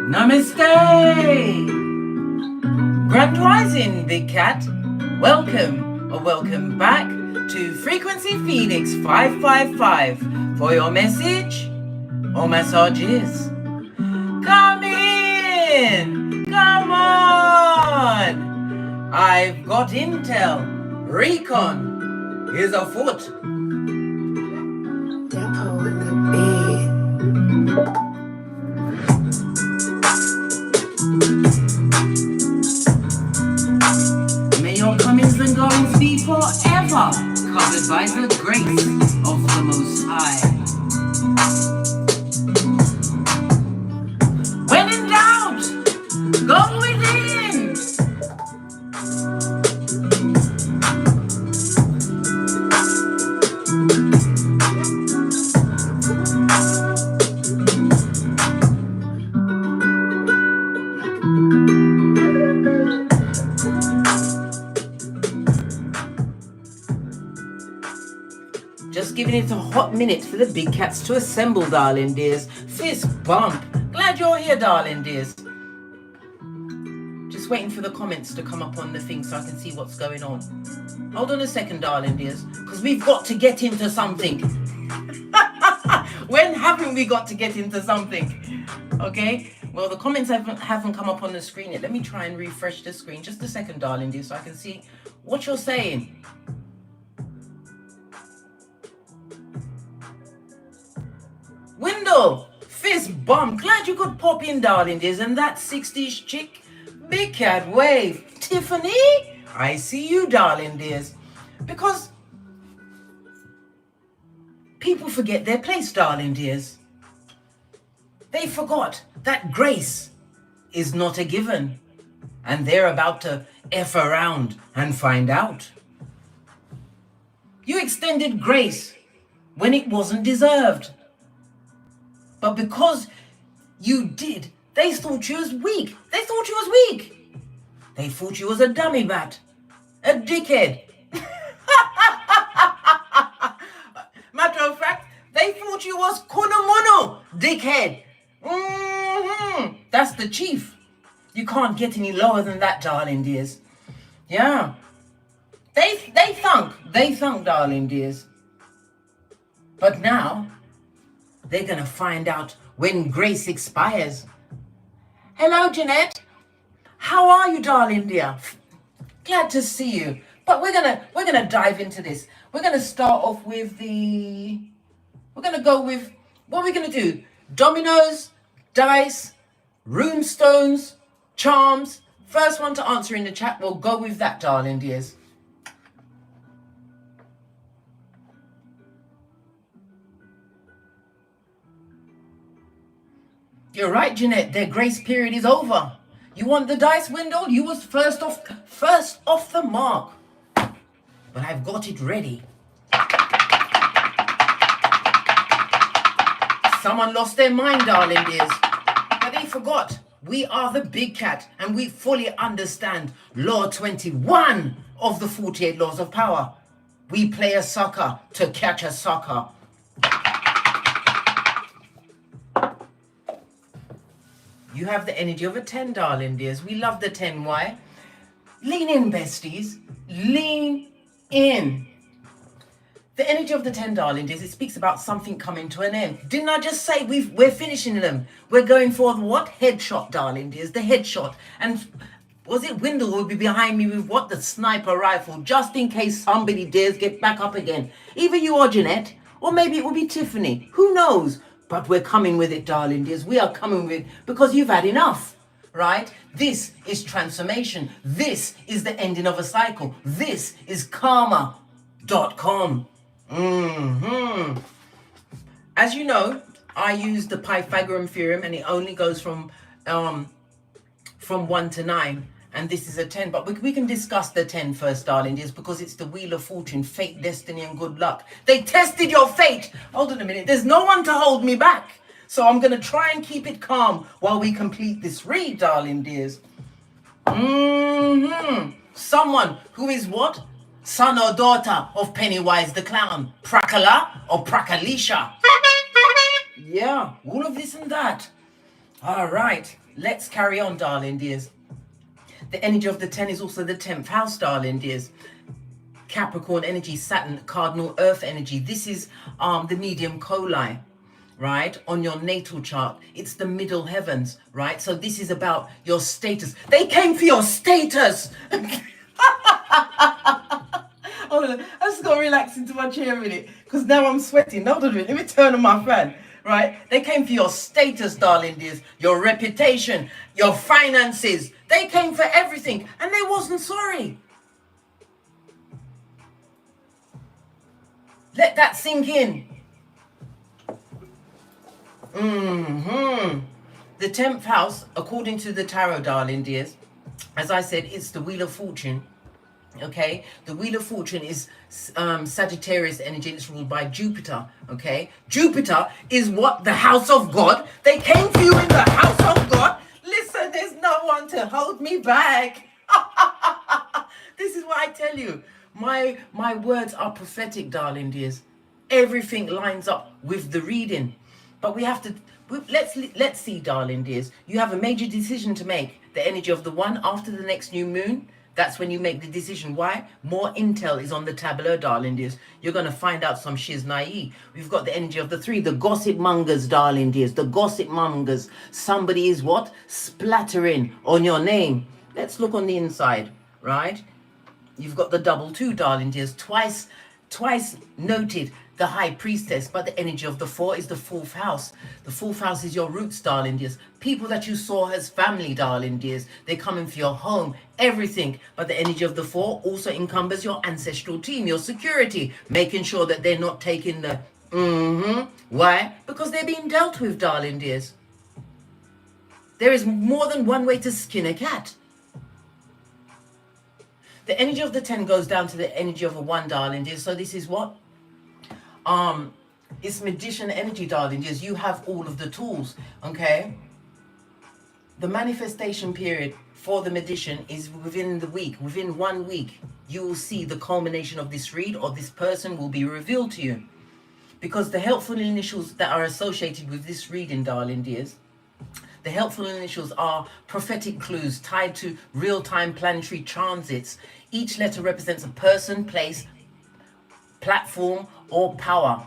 Namaste! Grand Rising, Big Cat. Welcome or welcome back to Frequency Phoenix 555 for your message or massages. Come in! Come on! I've got intel. Recon is afoot. Depot in the beat. May your comings and goings be forever covered by the grace of the Most High. When in doubt, go within. Just giving it a hot minute for the big cats to assemble, darling dears. Fist bump. Glad you're here, darling dears. Just waiting for the comments to come up on the thing so I can see what's going on. Hold on a second, darling dears, because we've got to get into something. When haven't we got to get into something? Okay? Well, the comments haven't come up on the screen yet. Let me try and refresh the screen. Just a second, darling dears, so I can see what you're saying. Window, fist bump. Glad you could pop in, darling dears. And that 60s chick, big cat wave. Tiffany, I see you, darling dears. Because people forget their place, darling dears. They forgot that grace is not a given. And they're about to F around and find out. You extended grace when it wasn't deserved. But because you did, they thought you was weak. They thought you was weak. They thought you was a dummy bat. A dickhead. Matter of fact, they thought you was kunamono, dickhead. That's the chief. You can't get any lower than that, darling dears. Yeah. They thunk, darling dears. But now, they're going to find out when grace expires. Hello, Jeanette. How are you, darling dear? Glad to see you. But we're gonna dive into this. We're gonna start off with we're gonna go with, what are we gonna do? Dominoes, dice, rune stones, charms. First one to answer in the chat, we'll go with that, darling dears. You're right, Jeanette. Their grace period is over. You want the dice window? You was first off the mark. But I've got it ready. Someone lost their mind, darling dears. But they forgot. We are the big cat, and we fully understand Law 21 of the 48 Laws of Power. We play a sucker to catch a sucker. You have the energy of a 10, darling dears. We love the 10. Why? Lean in, besties. Lean in. The energy of the 10, darling dears, it speaks about something coming to an end. Didn't I just say we're finishing them? We're going for the what? Headshot, darling dears. The headshot. And was it Wendell will be behind me with what? The sniper rifle. Just in case somebody dares get back up again. Either you or Jeanette. Or maybe it will be Tiffany. Who knows? But we're coming with it, darling dears. We are coming with it because you've had enough, right? This is transformation. This is the ending of a cycle. This is karma.com. As you know, I use the Pythagorean theorem, and it only goes from 1 to 9. And this is a 10, but we can discuss the 10 first, darling dears, because it's the wheel of fortune, fate, destiny, and good luck. They tested your fate. Hold on a minute. There's no one to hold me back. So I'm going to try and keep it calm while we complete this read, darling dears. Someone who is what? Son or daughter of Pennywise the Clown. Prakala or Prakalisha. Yeah, all of this and that. All right, let's carry on, darling dears. The energy of the 10 is also the 10th house, darling dears. Capricorn energy, Saturn, cardinal earth energy. This is the medium coli, right, on your natal chart. It's the middle heavens, right? So this is about your status. They came for your status. Hold on, I just got to relax into my chair a minute because now I'm sweating. Hold on a minute, let me turn on my fan. Right? They came for your status, darling dears, your reputation, your finances. They came for everything and they wasn't sorry. Let that sink in. The 10th house, according to the tarot, darling dears, as I said, it's the Wheel of Fortune. Okay, the Wheel of Fortune is Sagittarius energy. It's ruled by Jupiter. Okay, Jupiter is what? The house of God. They came for you in the house of God. Listen, there's no one to hold me back. This is what I tell you. My words are prophetic, darling dears. Everything lines up with the reading, but we have to. Let's see, darling dears. You have a major decision to make. The energy of the 1 after the next new moon. That's when you make the decision. Why? More intel is on the tableau, darling dears. You're going to find out some shiznai. We've got the energy of the 3, the gossip mongers, darling dears. The gossip mongers. Somebody is what? Splattering on your name. Let's look on the inside, right? You've got the double 2, darling dears. Twice noted the high priestess, but the energy of the 4 is the 4th house. The 4th house is your roots, darling dears. People that you saw as family, darling dears. They're coming for your home, everything. But the energy of the 4 also encumbers your ancestral team, your security, making sure that they're not taking the Why? Because they're being dealt with, darling dears. There is more than one way to skin a cat. The energy of the 10 goes down to the energy of a 1, darling dears. So this is what? It's magician energy, darling dears. You have all of the tools, okay? The manifestation period for the magician is within the week. Within 1 week, you will see the culmination of this read, or this person will be revealed to you. Because the helpful initials that are associated with this reading, darling dears, the helpful initials are prophetic clues tied to real-time planetary transits. Each letter represents a person, place, platform, or power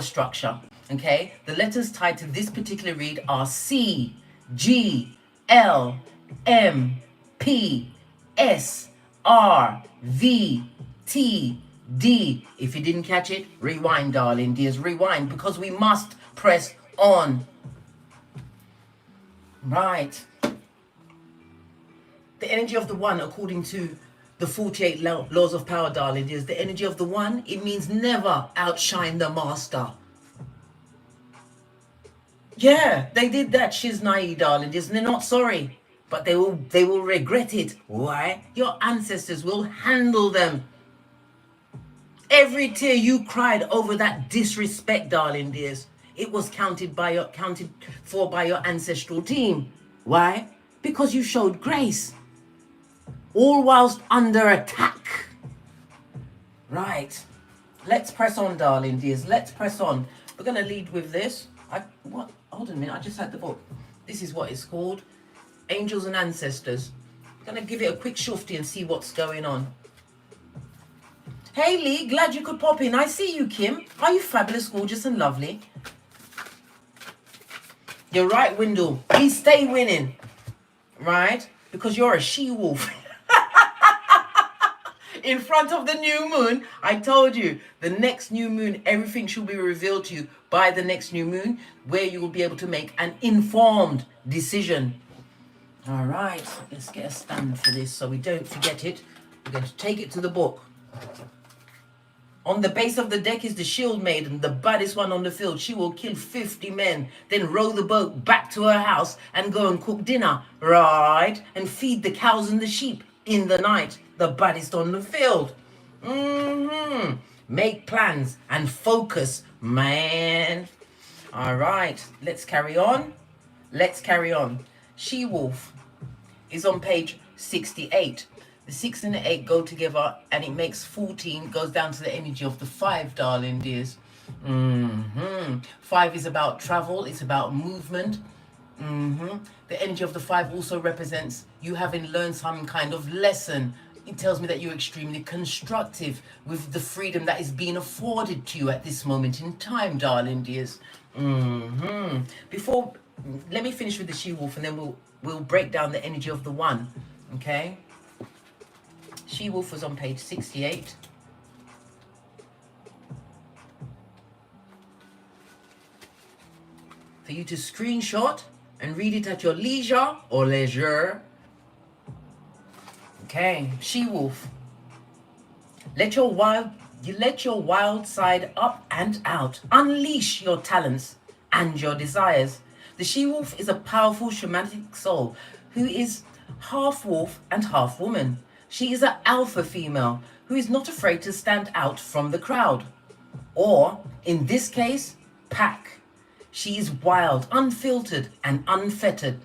structure. Okay, the letters tied to this particular read are C, G, L, M, P, S, R, V, T, D. If you didn't catch it, rewind, darling dears, rewind, because we must press on. Right. The energy of the 1, according to the 48 laws of power, darling, is the energy of the 1. It means never outshine the master. Yeah, they did that, shiznai, darling, and they're not sorry, but they will regret it. Why? Your ancestors will handle them. Every tear you cried over that disrespect, darling dears, it was counted for by your ancestral team. Why? Because you showed grace, all whilst under attack. Right. Let's press on, darling dears. Let's press on. We're going to lead with this. Hold on a minute. I just had the book. This is what it's called. Angels and Ancestors. I'm going to give it a quick shufti and see what's going on. Hey, Lee. Glad you could pop in. I see you, Kim. Are you fabulous, gorgeous, and lovely? You're right, Windle. Please stay winning. Right? Because you're a she-wolf. In front of the new moon, I told you, the next new moon, everything should be revealed to you by the next new moon, where you will be able to make an informed decision. All right, let's get a stand for this so we don't forget it. We're going to take it to the book. On the base of the deck is the shield maiden, the baddest one on the field. She will kill 50 men, then row the boat back to her house and go and cook dinner, right? And feed the cows and the sheep in the night. The baddest on the field. Make plans and focus, man. All right, let's carry on. Let's carry on. She-wolf is on page 68. The 6 and the 8 go together and it makes 14, goes down to the energy of the 5, darling dears. 5 is about travel, it's about movement. The energy of the 5 also represents you having learned some kind of lesson. It tells me that you're extremely constructive with the freedom that is being afforded to you at this moment in time, darling dears. Before, let me finish with the she-wolf, and then we'll break down the energy of the 1. Okay? She-wolf was on page 68. For you to screenshot and read it at your leisure or leisure. Okay, she-wolf. Let your wild side up and out. Unleash your talents and your desires. The she-wolf is a powerful shamanic soul who is half wolf and half woman. She is an alpha female who is not afraid to stand out from the crowd. Or, in this case, pack. She is wild, unfiltered, and unfettered.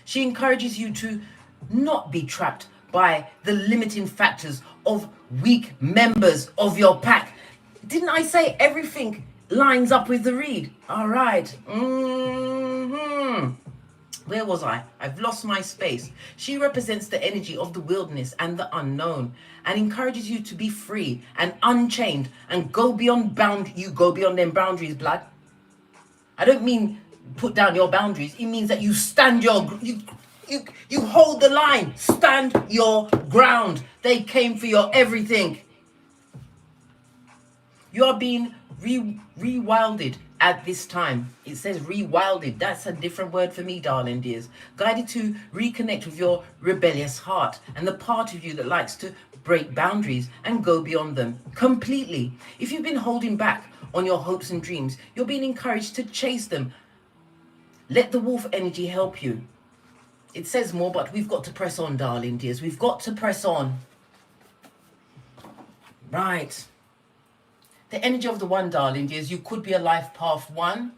She encourages you to not be trapped by the limiting factors of weak members of your pack. Didn't I say everything lines up with the read? All right. Where was I? I've lost my space. She represents the energy of the wilderness and the unknown, and encourages you to be free and unchained and go beyond them boundaries, blood. I don't mean put down your boundaries. It means that you stand you hold the line. Stand your ground. They came for your everything. You are being rewilded at this time. It says rewilded. That's a different word for me, darling dears. Guided to reconnect with your rebellious heart and the part of you that likes to break boundaries and go beyond them completely. If you've been holding back on your hopes and dreams, you're being encouraged to chase them. Let the wolf energy help you. It says more, but we've got to press on, darling dears. We've got to press on. Right. The energy of the 1, darling dears, you could be a life path 1,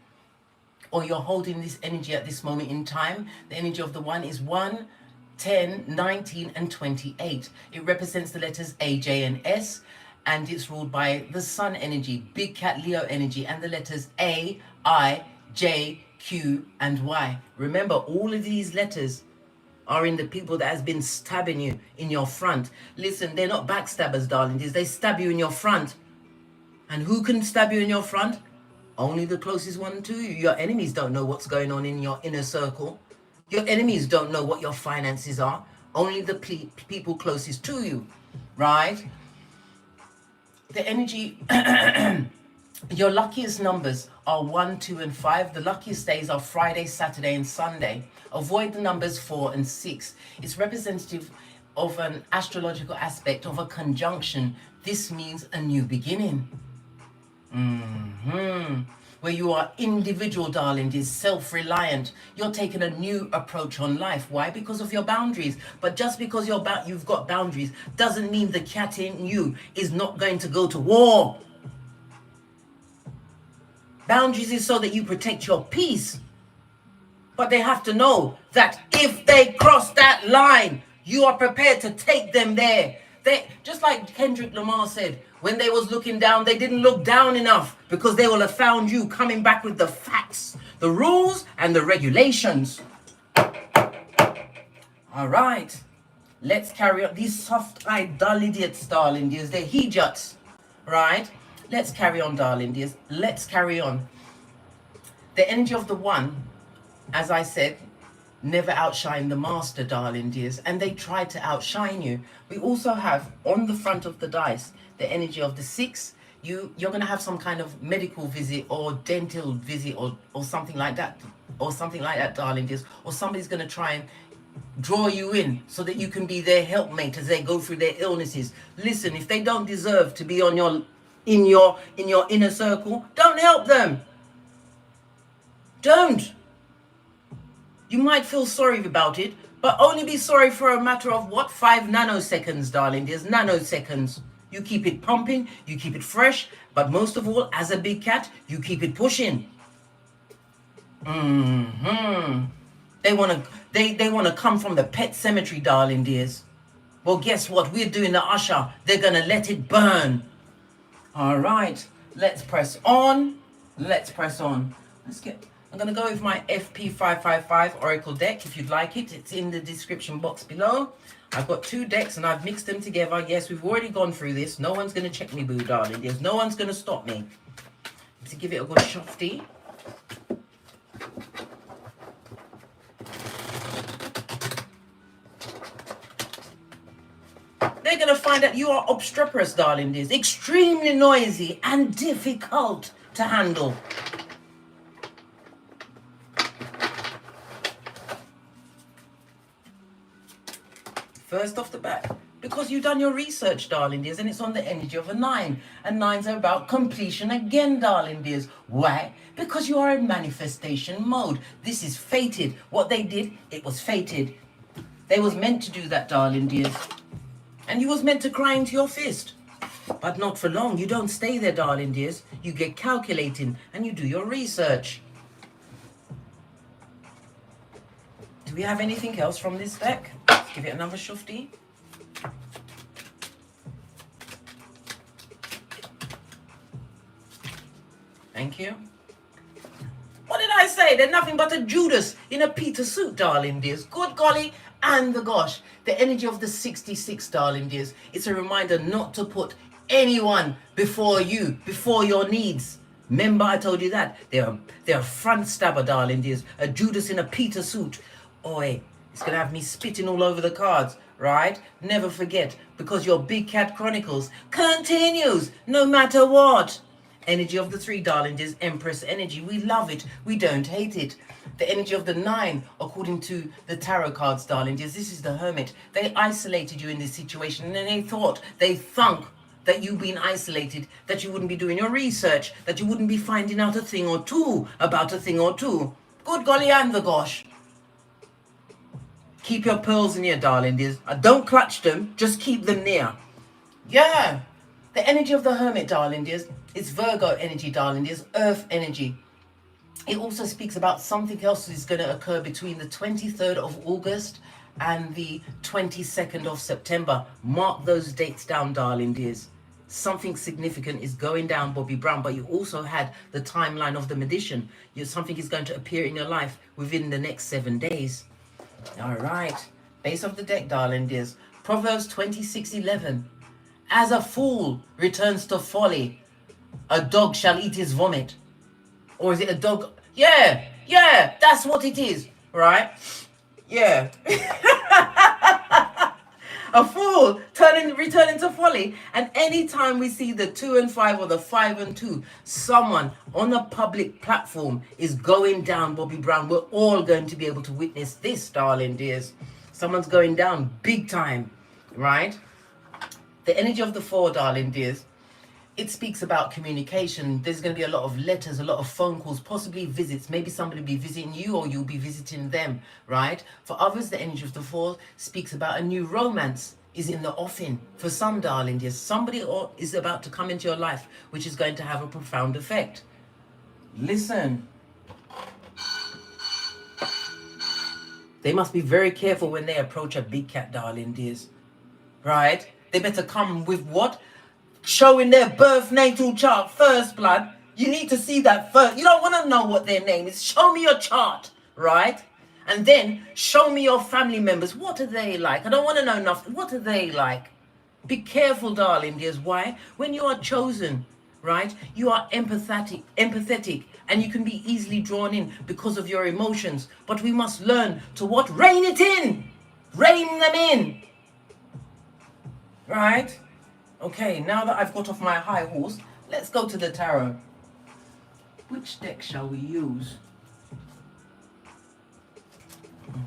or you're holding this energy at this moment in time. The energy of the 1 is 1, 10, 19, and 28. It represents the letters A, J, and S, and it's ruled by the Sun energy, Big Cat Leo energy, and the letters A, I, J, Q, and Y. Remember, all of these letters are in the people that has been stabbing you in your front. Listen, they're not backstabbers, darling. They stab you in your front. And who can stab you in your front? Only the closest one to you. Your enemies don't know what's going on in your inner circle. Your enemies don't know what your finances are. Only the people closest to you, right? The energy, your luckiest numbers are 1, 2, and 5. The luckiest days are Friday, Saturday, and Sunday. Avoid the numbers 4 and 6. It's representative of an astrological aspect of a conjunction. This means a new beginning. Where you are individual, darling, is self-reliant. You're taking a new approach on life. Why? Because of your boundaries. But just because you've got boundaries doesn't mean the cat in you is not going to go to war. Boundaries is so that you protect your peace. But they have to know that if they cross that line, you are prepared to take them there. They, just like Kendrick Lamar said, when they was looking down, they didn't look down enough, because they will have found you coming back with the facts, the rules, and the regulations. All right. Let's carry on. These soft-eyed, dull idiots, darling dears, they're he-juts. Right? Let's carry on, darling dears. Let's carry on. The energy of the 1, as I said, never outshine the master, darling dears, and they try to outshine you. We also have on the front of the dice the energy of the 6. You're going to have some kind of medical visit or dental visit or something like that, darling dears, or somebody's going to try and draw you in so that you can be their helpmate as they go through their illnesses. Listen, if they don't deserve to be on in your inner circle, don't help them. Don't. You might feel sorry about it, but only be sorry for a matter of what? 5 nanoseconds, darling. There's nanoseconds. You keep it pumping, you keep it fresh, but most of all, as a big cat, you keep it pushing. They wanna come from the pet cemetery, darling dears. Well, guess what? We're doing the usher. They're gonna let it burn. All right, let's press on. Let's press on. I'm going to go with my FP555 Oracle deck. If you'd like it, it's in the description box below. I've got 2 decks and I've mixed them together. Yes, we've already gone through this. No one's going to check me, boo, darling. There's no one's going to stop me. To give it a good shofty. They're going to find that you are obstreperous, darling dears. Extremely noisy and difficult to handle. First off the bat, because you've done your research, darling dears, and it's on the energy of a 9. And 9s are about completion again, darling dears. Why? Because you are in manifestation mode. This is fated. What they did, it was fated. They was meant to do that, darling dears. And you was meant to cry into your fist. But not for long. You don't stay there, darling dears. You get calculating and you do your research. Do we have anything else from this deck? Let's give it another shufti. Thank you. What did I say? They're nothing but a Judas in a Peter suit, darling dears. Good golly and the gosh. The energy of the 66, darling dears. It's a reminder not to put anyone before you, before your needs. Remember I told you that? They're a front stabber, darling dears. A Judas in a Peter suit. Oi, it's going to have me spitting all over the cards, right? Never forget, because your Big Cat Chronicles continues no matter what. Energy of the 3, darling, is Empress energy. We love it. We don't hate it. The energy of the 9, according to the tarot cards, darling, is this is the Hermit. They isolated you in this situation, and then they thunk that you've been isolated, that you wouldn't be doing your research, that you wouldn't be finding out a thing or two about a thing or two. Good golly and the gosh. Keep your pearls in here, darling, dears. Don't clutch them, just keep them near. Yeah. The energy of the Hermit, darling dears, is Virgo energy, darling dears, Earth energy. It also speaks about something else that is going to occur between the 23rd of August and the 22nd of September. Mark those dates down, darling dears. Something significant is going down, Bobby Brown, but you also had the timeline of the magician. Something is going to appear in your life within the next 7 days. All right. Base of the deck, darling dears. Proverbs 26:11. As a fool returns to folly, a dog shall eat his vomit. Or is it a dog? Yeah, that's what it is, right? Yeah. A fool returning to folly. And anytime we see the 2 and 5 or the 5 and 2, someone on a public platform is going down, Bobby Brown. We're all going to be able to witness this, darling dears. Someone's going down big time, right? The energy of the 4, darling dears, it speaks about communication. There's going to be a lot of letters, a lot of phone calls, possibly visits. Maybe somebody will be visiting you or you'll be visiting them, right? For others, the energy of the 4 speaks about a new romance is in the offing. For some, darling dears, somebody is about to come into your life, which is going to have a profound effect. Listen. They must be very careful when they approach a big cat, darling dears, right? They better come with what? Showing their birth natal chart, first blood. You need to see that first. You don't want to know what their name is. Show me your chart, right? And then show me your family members. What are they like? I don't want to know nothing. What are they like? Be careful, darling dears. Why? When you are chosen, right? You are empathetic, and you can be easily drawn in because of your emotions. But we must learn to what? Rein it in. Rein them in. Right? Okay, now that I've got off my high horse, let's go to the tarot. Which deck shall we use?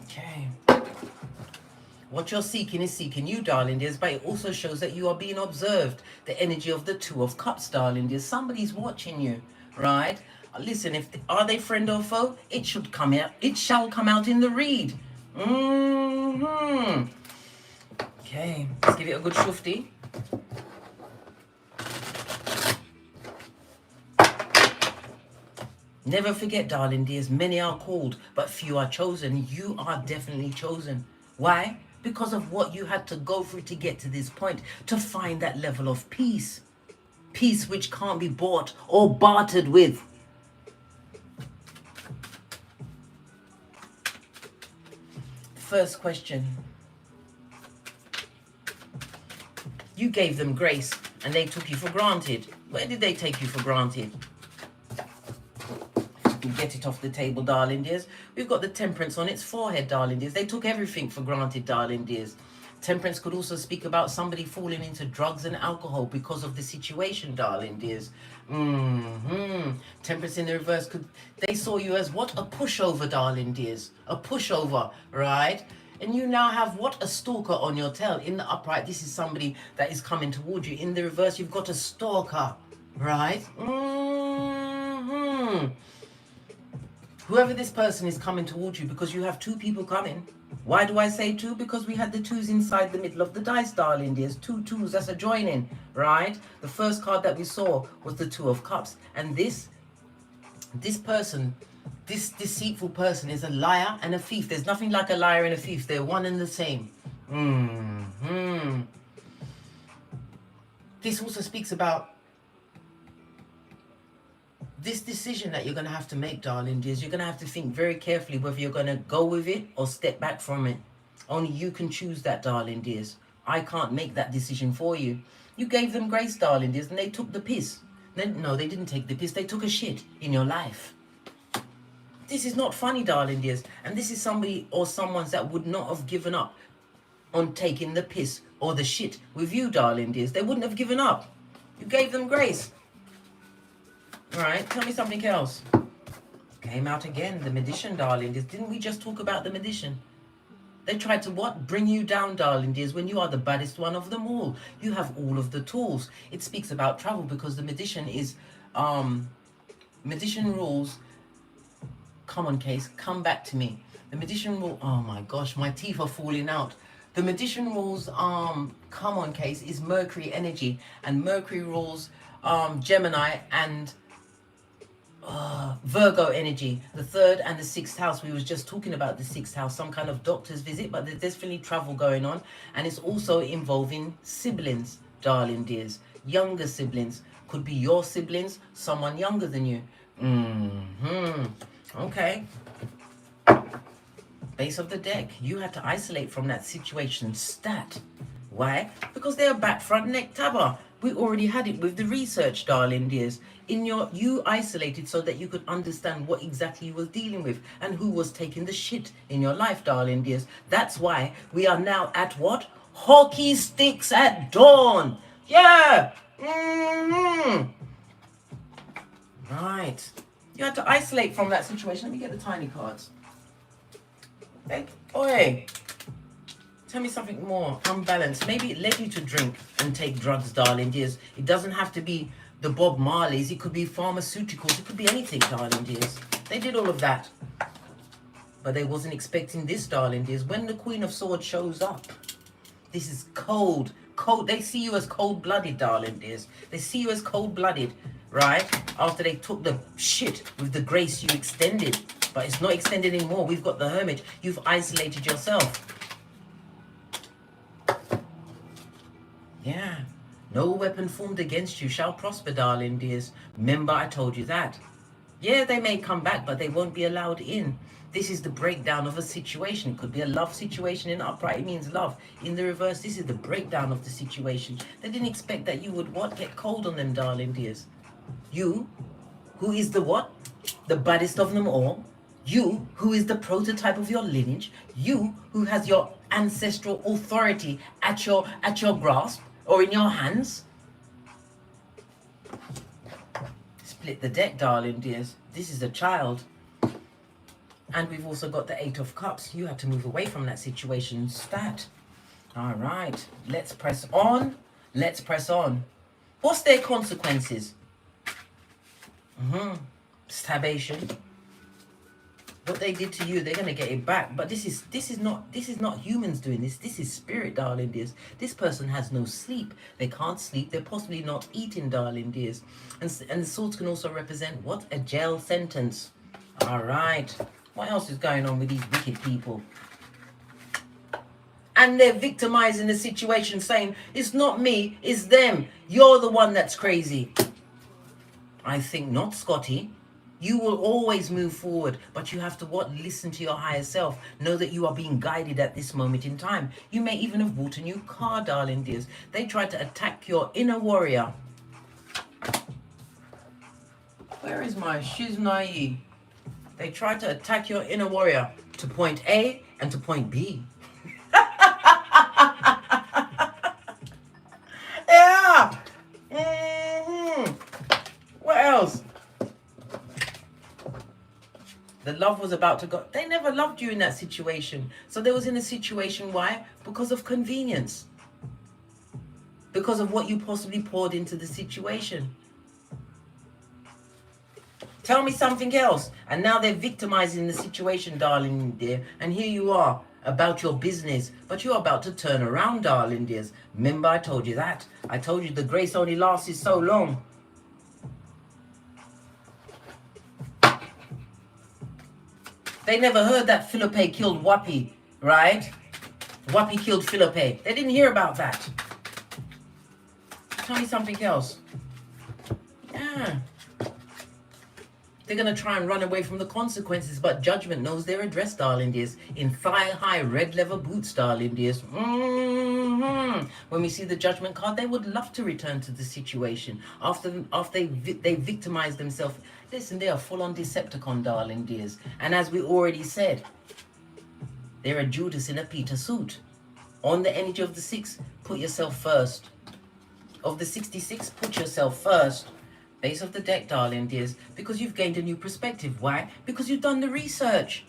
Okay. What you're seeking is seeking you, darling dears, but it also shows that you are being observed. The energy of the 2 of Cups, darling dears. Somebody's watching you, right? Listen, are they friend or foe? It should come out. It shall come out in the read. Okay, let's give it a good shufti. Never forget, darling dears, many are called, but few are chosen. You are definitely chosen. Why? Because of what you had to go through to get to this point, to find that level of peace. Peace which can't be bought or bartered with. First question. You gave them grace and they took you for granted. Where did they take you for granted? If you can get it off the table, darling dears. We've got the temperance on its forehead, darling dears. They took everything for granted, darling dears. Temperance could also speak about somebody falling into drugs and alcohol because of the situation, darling dears. Temperance in the reverse they saw you as what? A pushover, darling dears. A pushover, right? And you now have what? A stalker on your tail. In the upright, this is somebody that is coming towards you. In the reverse, you've got a stalker, right? Whoever this person is coming towards you, because you have two people coming. Why do I say two? Because we had the twos inside the middle of the dice, darling dears. Two twos, that's a joining, right? The first card that we saw was the Two of Cups. And this person, this deceitful person is a liar and a thief. There's nothing like a liar and a thief. They're one and the same. This also speaks about this decision that you're going to have to make, darling dears. You're going to have to think very carefully whether you're going to go with it or step back from it. Only you can choose that, darling dears. I can't make that decision for you. You gave them grace, darling dears, and they took the piss. No, they didn't take the piss. They took a shit in your life. This is not funny, darling dears. And this is somebody or someone that would not have given up on taking the piss or the shit with you, darling dears. They wouldn't have given up. You gave them grace. All right, tell me something else. Came out again, the magician, darling dears. Didn't we just talk about the magician? They tried to what? Bring you down, darling dears, when you are the baddest one of them all. You have all of the tools. It speaks about travel because the magician is, magician rules. Come on, Case, come back to me. The magician rule, oh my gosh, my teeth are falling out. The magician rules, come on, Case, is Mercury energy. And Mercury rules Gemini and Virgo energy, the third and the sixth house. We was just talking about the sixth house, some kind of doctor's visit, but there's definitely travel going on, and it's also involving siblings, darling dears. Younger siblings, could be your siblings, someone younger than you. Okay. Base of the deck, you had to isolate from that situation. Stat. Why? Because they're back, front, neck, tabber. We already had it with the research, darling dears. You isolated so that you could understand what exactly you was dealing with and who was taking the shit in your life, darling dears. That's why we are now at what? Hockey sticks at dawn. Yeah. Right. You had to isolate from that situation. Let me get the tiny cards. Hey, oi. Tell me something more unbalanced. Maybe it led you to drink and take drugs, darling dears. It doesn't have to be the Bob Marleys. It could be pharmaceuticals. It could be anything, darling dears. They did all of that. But they wasn't expecting this, darling dears. When the Queen of Swords shows up, this is cold. Cold. They see you as cold-blooded, darling dears. They see you as cold-blooded, right? After they took the shit with the grace you extended. But it's not extended anymore. We've got the Hermit. You've isolated yourself. Yeah. No weapon formed against you shall prosper, darling dears. Remember, I told you that. Yeah, they may come back, but they won't be allowed in. This is the breakdown of a situation. It could be a love situation. In upright, it means love. In the reverse, this is the breakdown of the situation. They didn't expect that you would what? Get cold on them, darling dears. You, who is the what? The baddest of them all. You, who is the prototype of your lineage. You, who has your ancestral authority at your grasp. Or in your hands. Split the deck, darling dears. This is a child. And we've also got the Eight of Cups. You had to move away from that situation. Stat. All right. Let's press on. Let's press on. What's their consequences? Stabation. What they did to you, they're gonna get it back. But this is not humans doing this. This is spirit, darling dears. This person has no sleep. They can't sleep. They're possibly not eating, darling dears. And the swords can also represent what? A jail sentence. All right. What else is going on with these wicked people? And they're victimizing the situation, saying it's not me, it's them. You're the one that's crazy. I think not, Scotty. You will always move forward, but you have to what? Listen to your higher self. Know that you are being guided at this moment in time. You may even have bought a new car, darling dears. They tried to attack your inner warrior. Where is my Shiznai? They tried to attack your inner warrior to point A and to point B. Yeah. What else? The love was about to go. They never loved you in that situation. So they was in a situation. Why? Because of convenience. Because of what you possibly poured into the situation. Tell me something else. And now they're victimizing the situation, darling dear. And here you are about your business. But you're about to turn around, darling dears. Remember I told you that. I told you the grace only lasts so long. They never heard that Philippe killed Wappy, right? Wappy killed Philippe. They didn't hear about that. Tell me something else. Yeah. They're going to try and run away from the consequences, but judgment knows their address, darling dears. In thigh-high red leather boots, darling dears. When we see the judgment card, they would love to return to the situation. After they victimize themselves. Listen, they are full-on Decepticon, darling dears. And as we already said, they're a Judas in a Peter suit. On the energy of the 6, put yourself first. Of the 66, put yourself first. Base of the deck, darling dears, because you've gained a new perspective. Why? Because you've done the research.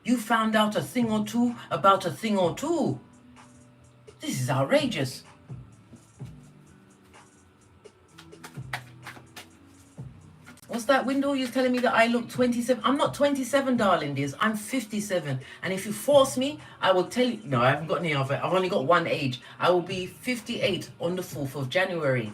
You found out a thing or two about a thing or two. This is outrageous. What's that window? You're telling me that I look 27. I'm not 27, darling dears. I'm 57. And if you force me, I will tell you. No, I haven't got any of it. I've only got one age. I will be 58 on the 4th of January.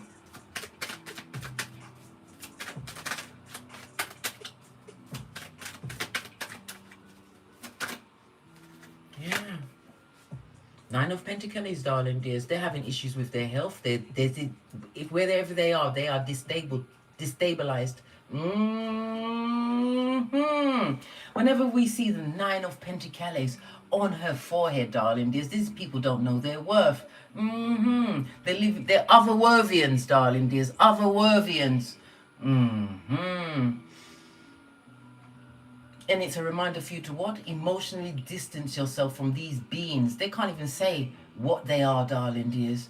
Yeah. 9 of Pentacles, darling dears. They're having issues with their health. Wherever they are destabilized. Whenever we see the 9 of Pentacles on her forehead, darling dears, these people don't know their worth. They're otherworthians, darling dears. Otherworthians. And it's a reminder for you to what? Emotionally distance yourself from these beings. They can't even say what they are, darling dears.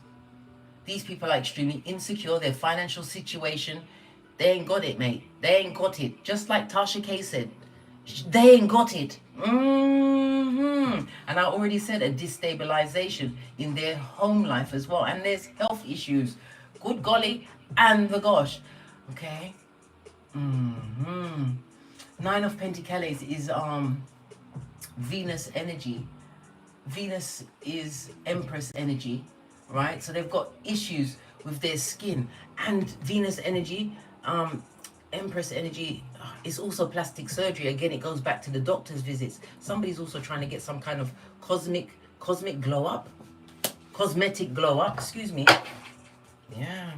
These people are extremely insecure. Their financial situation, they ain't got it, mate. They ain't got it. Just like Tasha K said, they ain't got it. And I already said a destabilization in their home life as well. And there's health issues. Good golly and the gosh. Okay. 9 of Pentacles is Venus energy. Venus is Empress energy, right? So they've got issues with their skin. And Venus energy, Empress energy is also plastic surgery. Again, it goes back to the doctor's visits. Somebody's also trying to get some kind of cosmic glow up. Cosmetic glow up, excuse me. Yeah.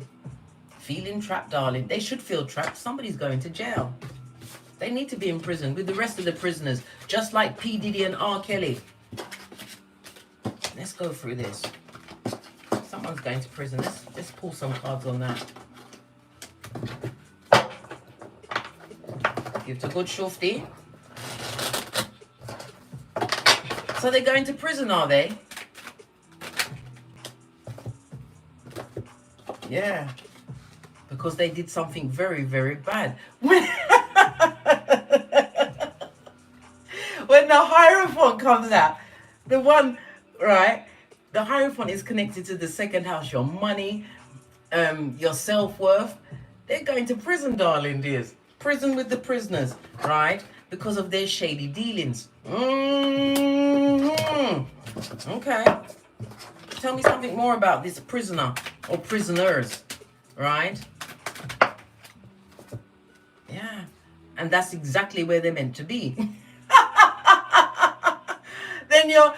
Feeling trapped, darling. They should feel trapped. Somebody's going to jail. They need to be in prison with the rest of the prisoners, just like P. Diddy and R. Kelly. Let's go through this. Someone's going to prison. Let's pull some cards on that. Give it a good shufti. So they're going to prison, are they? Yeah. Because they did something very, very bad. When the Hierophant comes out, the one, right? The Hierophant is connected to the second house, your money, your self-worth. They're going to prison, darling dears. Prison with the prisoners, right? Because of their shady dealings. Okay. Tell me something more about this prisoner or prisoners, right? Yeah. And that's exactly where they're meant to be. Then your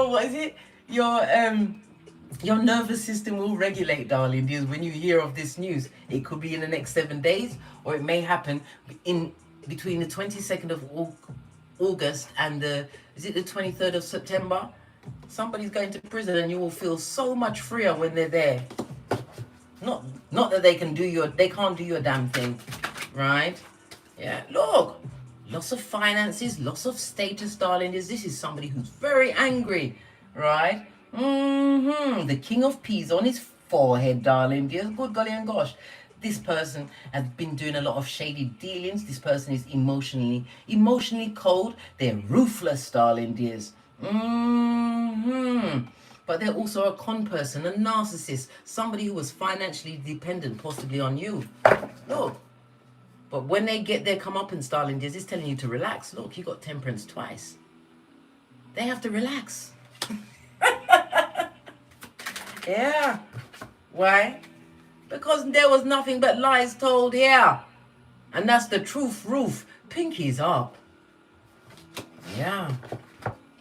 what is it? Your nervous system will regulate, darling dears, when you hear of this news. It could be in the next 7 days, or it may happen in between the 22nd of August and is it the 23rd of September? Somebody's going to prison, and you will feel so much freer when they're there. Not that they can't do your damn thing, right? Yeah, look, loss of finances, loss of status, darling. This is somebody who's very angry, right? The King of Peas on his forehead, darling. Dear, good golly and gosh. This person has been doing a lot of shady dealings. This person is emotionally cold. They're ruthless, darling dears. But they're also a con person, a narcissist, somebody who was financially dependent possibly on you. Look. But when they get their comeuppance, darling dears, it's telling you to relax. Look, you got temperance twice. They have to relax. Yeah. Why? Because there was nothing but lies told here. And that's the truth, roof. Pinkies up. Yeah.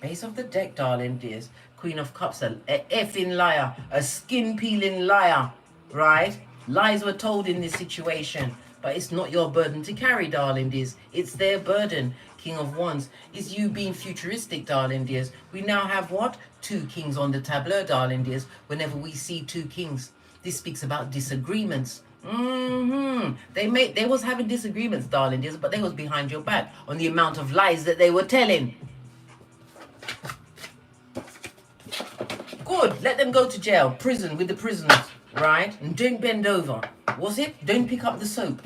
Base of the deck, darling dears. Queen of Cups, a effing liar. A skin-peeling liar. Right? Lies were told in this situation. But it's not your burden to carry, darling dears. It's their burden. King of Wands is you being futuristic, darling dears. We now have what? 2 kings on the tableau, darling dears. Whenever we see 2 kings, this speaks about disagreements. They was having disagreements, darling dears, but they was behind your back on the amount of lies that they were telling. Good. Let them go to jail, prison with the prisoners, right? And don't bend over. What's it? Don't pick up the soap.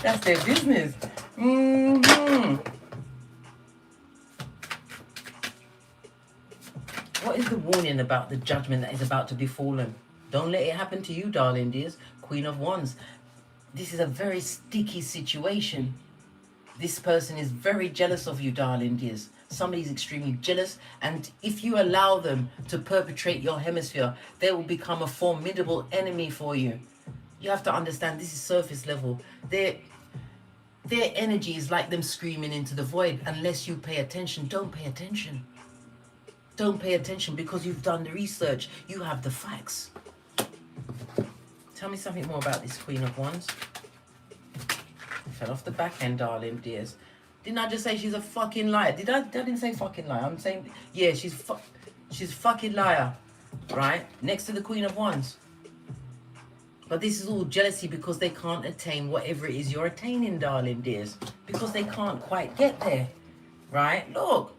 That's their business. What is the warning about the judgment that is about to befallen? Don't let it happen to you, darling dears. Queen of Wands. This is a very sticky situation. This person is very jealous of you, darling dears. Somebody's extremely jealous, and if you allow them to perpetrate your hemisphere, they will become a formidable enemy for you. You have to understand, this is surface level. Their energy is like them screaming into the void. Unless you pay attention, don't pay attention. Don't pay attention because you've done the research. You have the facts. Tell me something more about this Queen of Wands. Fell off the back end, darling dears. Didn't I just say she's a fucking liar? I didn't say fucking liar. I'm saying, yeah, she's fucking liar, right? Next to the Queen of Wands. But this is all jealousy because they can't attain whatever it is you're attaining, darling dears. Because they can't quite get there, right? Look.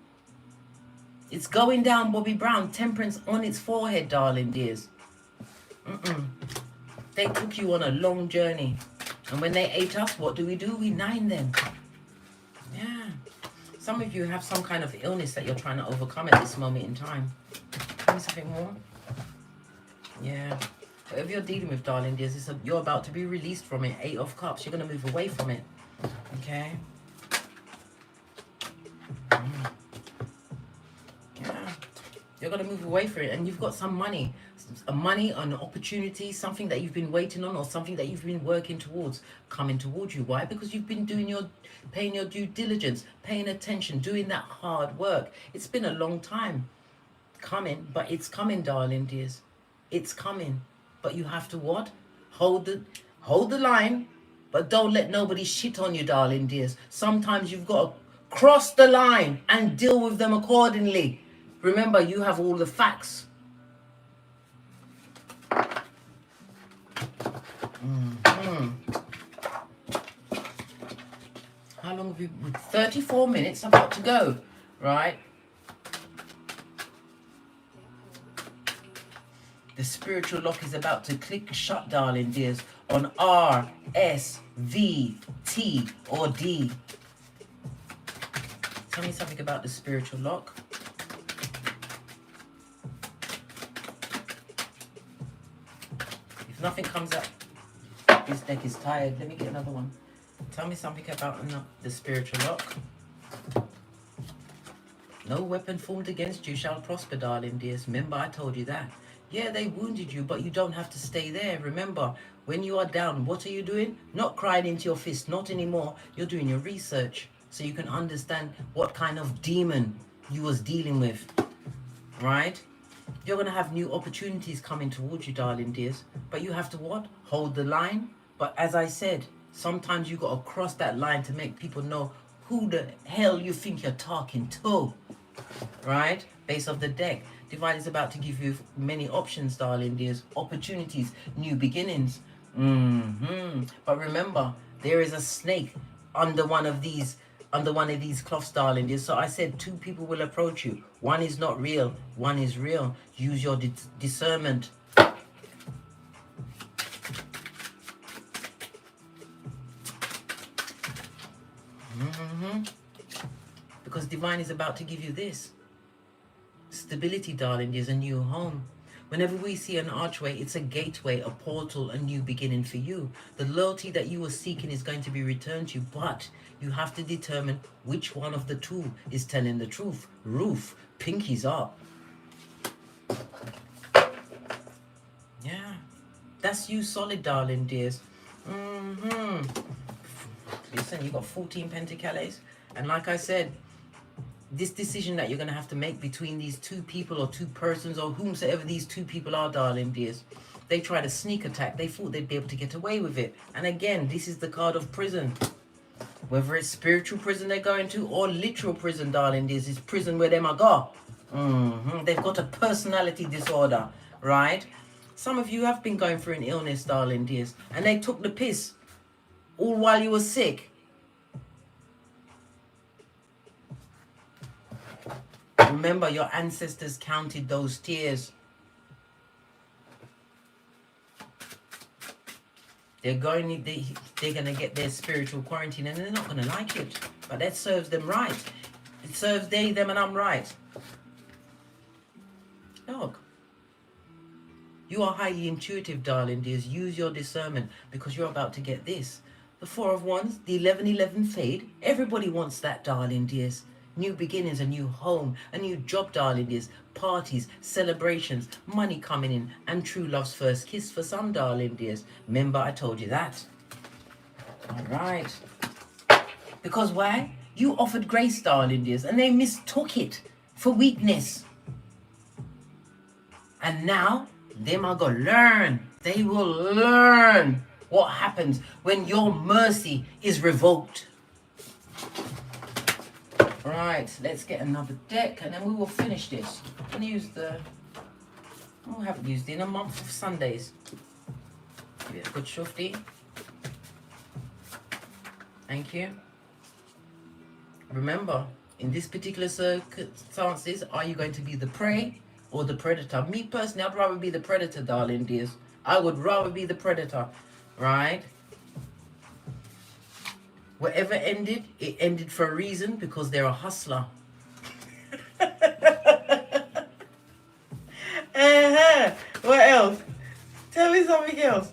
It's going down, Bobby Brown. Temperance on its forehead, darling dears. They took you on a long journey. And when they ate us, what do? We nine them. Yeah. Some of you have some kind of illness that you're trying to overcome at this moment in time. Tell me something more. Yeah. Whatever you're dealing with, darling dears, you're about to be released from it. 8 of Cups. You're going to move away from it. Okay? Yeah. You're going to move away from it. And you've got some money. An opportunity, something that you've been waiting on, or something that you've been working towards, coming towards you. Why? Because you've been paying your due diligence, paying attention, doing that hard work. It's been a long time coming, but it's coming, darling dears. It's coming. But you have to what? Hold the line, but don't let nobody shit on you, darling dears. Sometimes you've got to cross the line and deal with them accordingly. Remember, you have all the facts. How long have you? 34 minutes about to go, right? The spiritual lock is about to click shut, darling dears, on R, S, V, T, or D. Tell me something about the spiritual lock. If nothing comes up, this deck is tired. Let me get another one. Tell me something about the spiritual lock. No weapon formed against you shall prosper, darling dears. Remember, I told you that. Yeah, they wounded you, but you don't have to stay there. Remember, when you are down, what are you doing? Not crying into your fist, not anymore. You're doing your research so you can understand what kind of demon you was dealing with, right? You're going to have new opportunities coming towards you, darling dears. But you have to what? Hold the line. But as I said, Sometimes you got to cross that line to make people know who the hell you think you're talking to. Right? Base of the deck. Divine is about to give you many options, darling dears. Opportunities, new beginnings. But remember, there is a snake under one of these cloths, darling dears. So I said 2 people will approach you. One is not real, one is real. Use your discernment. Because divine is about to give you this. Stability, darling, is a new home. Whenever we see an archway, it's a gateway, a portal, a new beginning for you. The loyalty that you were seeking is going to be returned to you, but you have to determine which one of the 2 is telling the truth. Roof, pinkies up. Yeah, that's you solid, darling dears. Listen, you got 14 pentacles, and like I said, this decision that you're going to have to make between these 2 people or 2 persons or whomsoever these 2 people are, darling dears. They tried a sneak attack. They thought they'd be able to get away with it. And again, this is the card of prison. Whether it's spiritual prison they're going to or literal prison, darling dears. It's prison where them are go. They've got a personality disorder, right? Some of you have been going through an illness, darling dears. And they took the piss all while you were sick. Remember, your ancestors counted those tears. They're going to get their spiritual quarantine, and they're not going to like it. But that serves them right. It serves they, them, and I'm right. Look. You are highly intuitive, darling dears. Use your discernment, because you're about to get this. The 4 of Wands, the 11-11 fade. Everybody wants that, darling dears. New beginnings, a new home, a new job, darling dears. Parties, celebrations, money coming in, and true love's first kiss for some, darling dears. Remember, I told you that. All right. Because why? You offered grace, darling dears, and they mistook it for weakness. And now, them are going to learn. They will learn what happens when your mercy is revoked. Right, let's get another deck and then we will finish this. And use the... Oh, I haven't used it in a month of Sundays. Give it a good shufty. Thank you. Remember, in this particular circumstances, are you going to be the prey or the predator? Me personally, I'd rather be the predator, darling dears. I would rather be the predator, right? Whatever ended, it ended for a reason, because they're a hustler. What else? Tell me something else.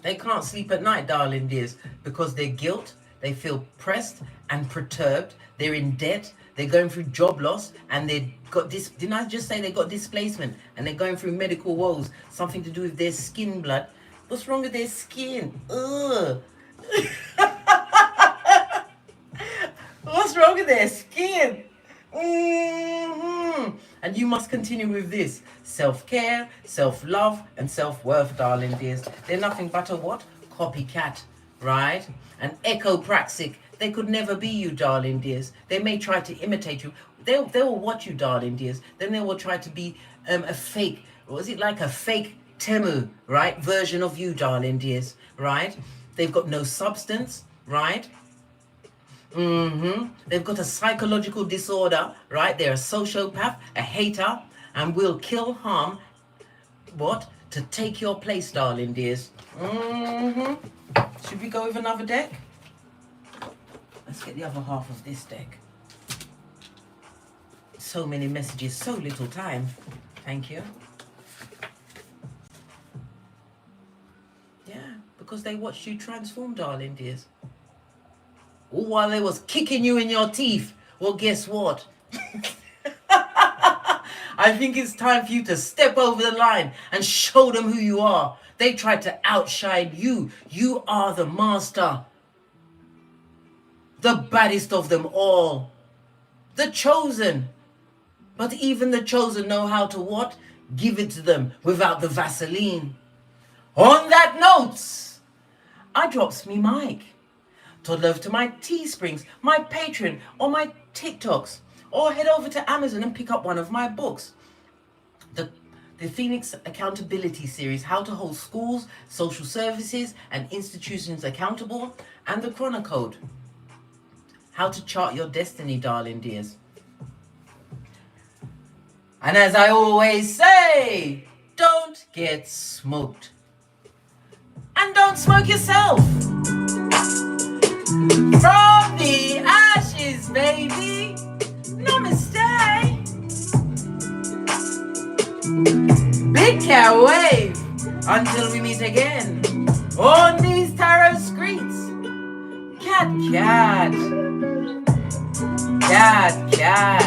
They can't sleep at night, darling dears, because their guilt, they feel pressed and perturbed. They're in debt. They're going through job loss, and they got this. Didn't I just say they got displacement? And they're going through medical woes, something to do with their skin blood. What's wrong with their skin? Ugh. What's wrong with their skin? And you must continue with this: self-care, self-love, and self-worth, darling dears. They're nothing but a what? Copycat, right? An echopraxic. They could never be you, darling dears. They may try to imitate you. They will watch you, darling dears. Then they will try to be a fake, or is it like a fake Temu, right? Version of you, darling dears, right? They've got no substance, right? They've got a psychological disorder, right? They're a sociopath, a hater, and will kill, harm, what? To take your place, darling dears. Should we go with another deck? Let's get the other half of this deck. So many messages, so little time. Thank you. Yeah, because they watched you transform, darling dears. All while they was kicking you in your teeth. Well, guess what? I think it's time for you to step over the line and show them who you are. They tried to outshine you. You are the master. The baddest of them all. The chosen. But even the chosen know how to what? Give it to them without the Vaseline. On that note, I drops me mic. Toddle over to my Teesprings, my Patreon, or my TikToks, or head over to Amazon and pick up one of my books. The Phoenix Accountability Series, How to Hold Schools, Social Services, and Institutions Accountable, and the Chrono Code, How to Chart Your Destiny, darling dears. And as I always say, don't get smoked. And don't smoke yourself. From the ashes, baby. Namaste. Big cat wave until we meet again on these tarot streets. Cat, cat. Cat, cat.